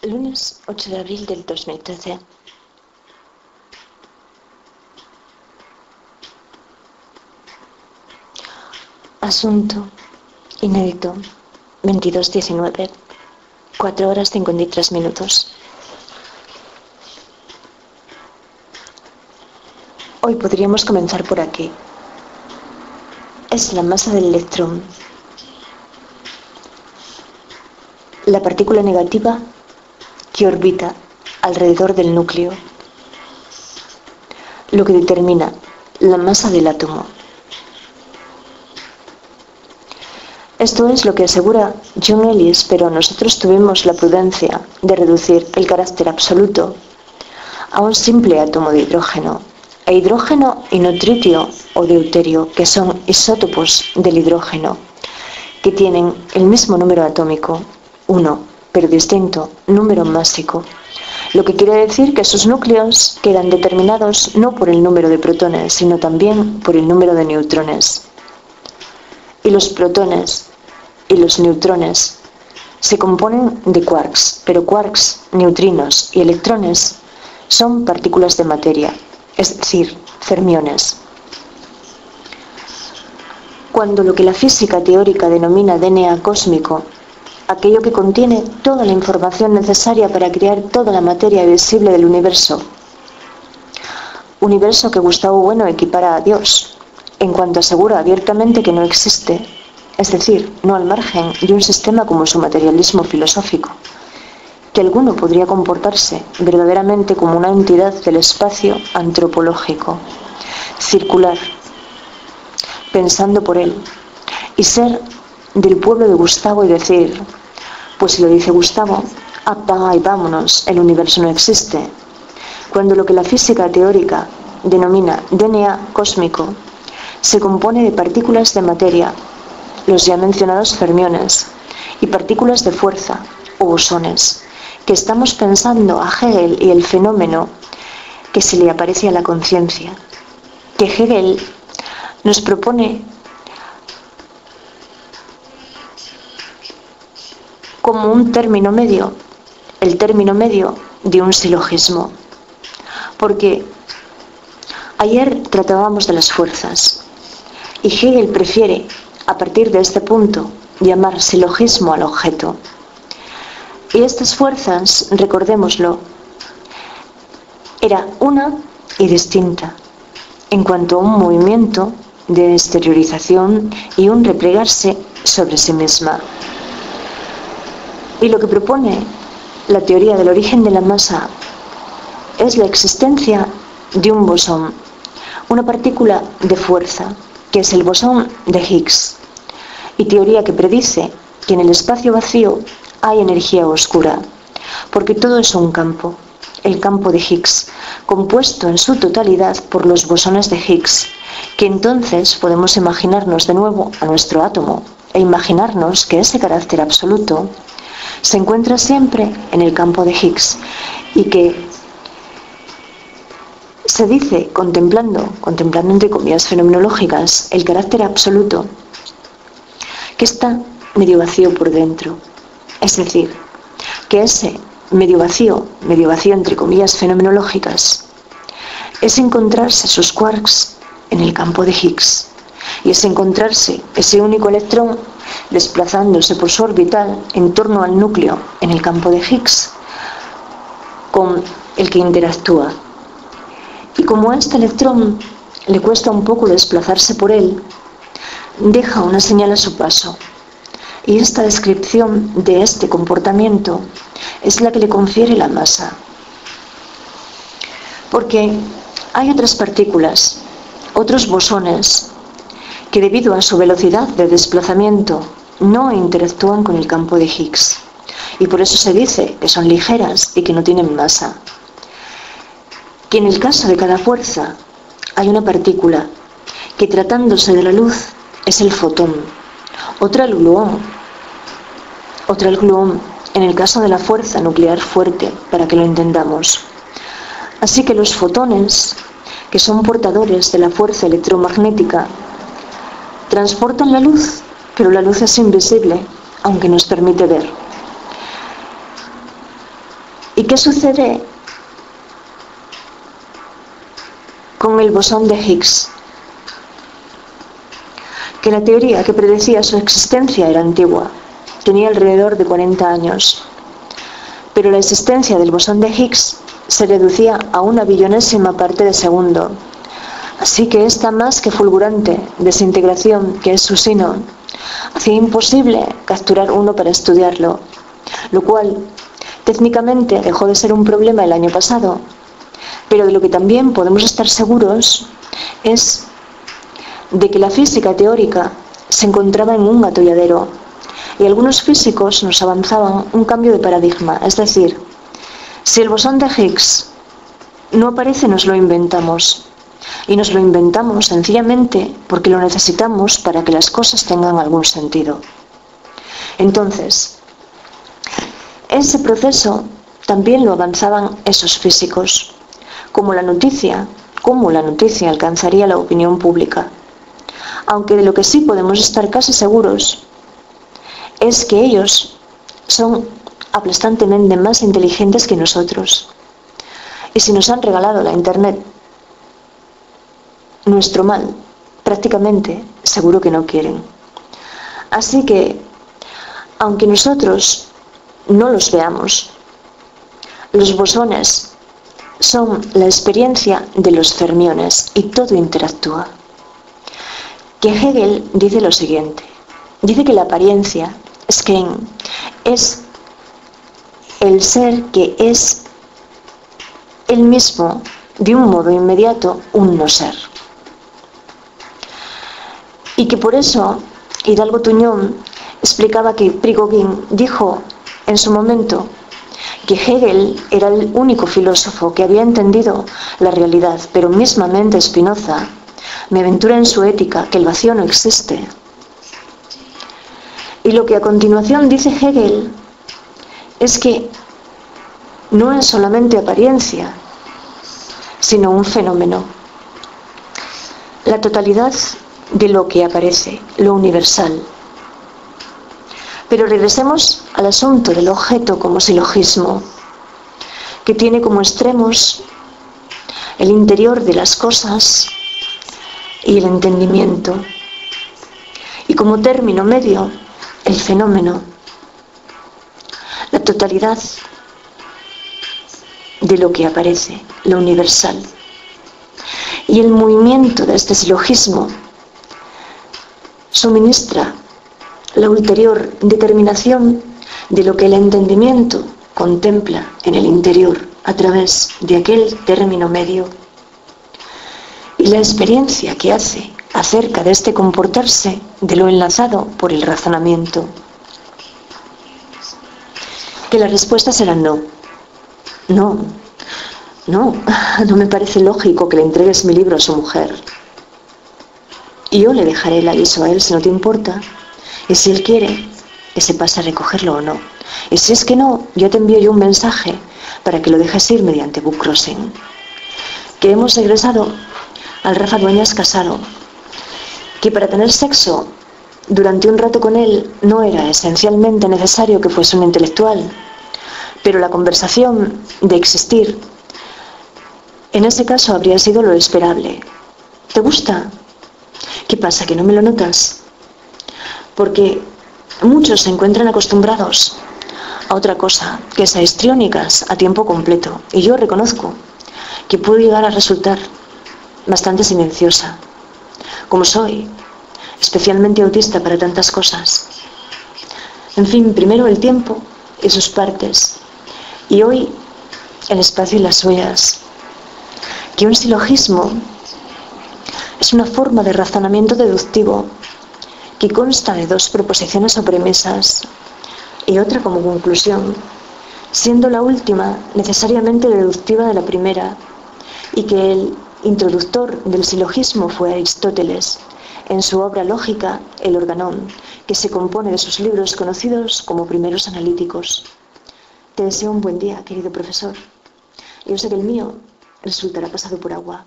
Lunes 8 de abril del 2013. Asunto inédito 22:19, 4 horas 53 minutos. Hoy podríamos comenzar por aquí. Es la masa del electrón. La partícula negativa que orbita alrededor del núcleo, lo que determina la masa del átomo. Esto es lo que asegura John Ellis, pero nosotros tuvimos la prudencia de reducir el carácter absoluto a un simple átomo de hidrógeno, e hidrógeno y no tritio o deuterio, que son isótopos del hidrógeno, que tienen el mismo número atómico, 1, pero distinto número másico, lo que quiere decir que sus núcleos quedan determinados no por el número de protones, sino también por el número de neutrones. Y los protones y los neutrones se componen de quarks, pero quarks, neutrinos y electrones son partículas de materia, es decir, fermiones. Cuando lo que la física teórica denomina DNA cósmico, aquello que contiene toda la información necesaria para crear toda la materia visible del universo que Gustavo Bueno equipara a Dios, en cuanto asegura abiertamente que no existe, es decir, no al margen de un sistema como su materialismo filosófico, que alguno podría comportarse verdaderamente como una entidad del espacio antropológico, circular, pensando por él, y ser del pueblo de Gustavo y decir, pues si lo dice Gustavo, apaga y vámonos, el universo no existe, cuando lo que la física teórica denomina DNA cósmico se compone de partículas de materia, los ya mencionados fermiones, y partículas de fuerza, o bosones, que estamos pensando a Hegel y el fenómeno que se le aparece a la conciencia, que Hegel nos propone como un término medio, el término medio de un silogismo. Porque ayer tratábamos de las fuerzas, y Hegel prefiere, a partir de este punto, llamar silogismo al objeto. Y estas fuerzas, recordémoslo, era una y distinta, en cuanto a un movimiento de exteriorización y un replegarse sobre sí misma. Y lo que propone la teoría del origen de la masa es la existencia de un bosón, una partícula de fuerza, que es el bosón de Higgs, y teoría que predice que en el espacio vacío hay energía oscura, porque todo es un campo, el campo de Higgs, compuesto en su totalidad por los bosones de Higgs, que entonces podemos imaginarnos de nuevo a nuestro átomo, e imaginarnos que ese carácter absoluto se encuentra siempre en el campo de Higgs, y que se dice, contemplando entre comillas fenomenológicas, el carácter absoluto, que está medio vacío por dentro. Es decir, que ese medio vacío entre comillas fenomenológicas, es encontrarse sus quarks en el campo de Higgs, y es encontrarse ese único electrón desplazándose por su orbital en torno al núcleo en el campo de Higgs, con el que interactúa. Y como a este electrón le cuesta un poco desplazarse por él, deja una señal a su paso. Y esta descripción de este comportamiento es la que le confiere la masa. Porque hay otras partículas, otros bosones, que debido a su velocidad de desplazamiento no interactúan con el campo de Higgs. Y por eso se dice que son ligeras y que no tienen masa. Que en el caso de cada fuerza hay una partícula que, tratándose de la luz, es el fotón, otra el gluón en el caso de la fuerza nuclear fuerte, para que lo entendamos. Así que los fotones, que son portadores de la fuerza electromagnética, transportan la luz, pero la luz es invisible, aunque nos permite ver. ¿Y qué sucede con el bosón de Higgs? Que la teoría que predecía su existencia era antigua, tenía alrededor de 40 años, pero la existencia del bosón de Higgs se reducía a una billonésima parte de segundo, así que esta más que fulgurante desintegración, que es su sino, hacía imposible capturar uno para estudiarlo, lo cual técnicamente dejó de ser un problema el año pasado, pero de lo que también podemos estar seguros es de que la física teórica se encontraba en un atolladero y algunos físicos nos avanzaban un cambio de paradigma, es decir, si el bosón de Higgs no aparece, nos lo inventamos. Y nos lo inventamos sencillamente porque lo necesitamos para que las cosas tengan algún sentido. Entonces, ese proceso también lo avanzaban esos físicos, cómo la noticia alcanzaría la opinión pública. Aunque de lo que sí podemos estar casi seguros es que ellos son aplastantemente más inteligentes que nosotros. Y si nos han regalado la Internet, nuestro mal, prácticamente seguro que no quieren. Así que, aunque nosotros no los veamos, los bosones son la experiencia de los fermiones y todo interactúa. Que Hegel dice lo siguiente, dice que la apariencia, Schein, es el ser que es el mismo, de un modo inmediato, un no ser. Y que por eso Hidalgo Tuñón explicaba que Prigogine dijo en su momento que Hegel era el único filósofo que había entendido la realidad, pero mismamente Spinoza me aventura en su ética que el vacío no existe. Y lo que a continuación dice Hegel es que no es solamente apariencia, sino un fenómeno. La totalidad de lo que aparece, lo universal. Pero regresemos al asunto del objeto como silogismo, que tiene como extremos el interior de las cosas y el entendimiento, y como término medio, el fenómeno, la totalidad de lo que aparece, lo universal. Y el movimiento de este silogismo suministra la ulterior determinación de lo que el entendimiento contempla en el interior a través de aquel término medio. Y la experiencia que hace acerca de este comportarse de lo enlazado por el razonamiento. Que la respuesta será no. No me parece lógico que le entregues mi libro a su mujer. Y yo le dejaré el aviso a él si no te importa. Y si él quiere, que se pase a recogerlo o no. Y si es que no, ya te envío yo un mensaje para que lo dejes ir mediante book crossing. Que hemos regresado al Rafa Dueñas casado. Que para tener sexo durante un rato con él no era esencialmente necesario que fuese un intelectual. Pero la conversación de existir, en ese caso habría sido lo esperable. ¿Te gusta? ¿Qué pasa, que no me lo notas? Porque muchos se encuentran acostumbrados a otra cosa, que es a histriónicas a tiempo completo. Y yo reconozco que puedo llegar a resultar bastante silenciosa, como soy, especialmente autista para tantas cosas. En fin, primero el tiempo y sus partes, y hoy el espacio y las suyas. Que un silogismo es una forma de razonamiento deductivo que consta de dos proposiciones o premisas y otra como conclusión, siendo la última necesariamente deductiva de la primera, y que el introductor del silogismo fue Aristóteles, en su obra lógica, El Organón, que se compone de sus libros conocidos como primeros analíticos. Te deseo un buen día, querido profesor. Yo sé que el mío resultará pasado por agua.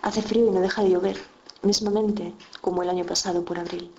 Hace frío y no deja de llover, mismamente como el año pasado por abril.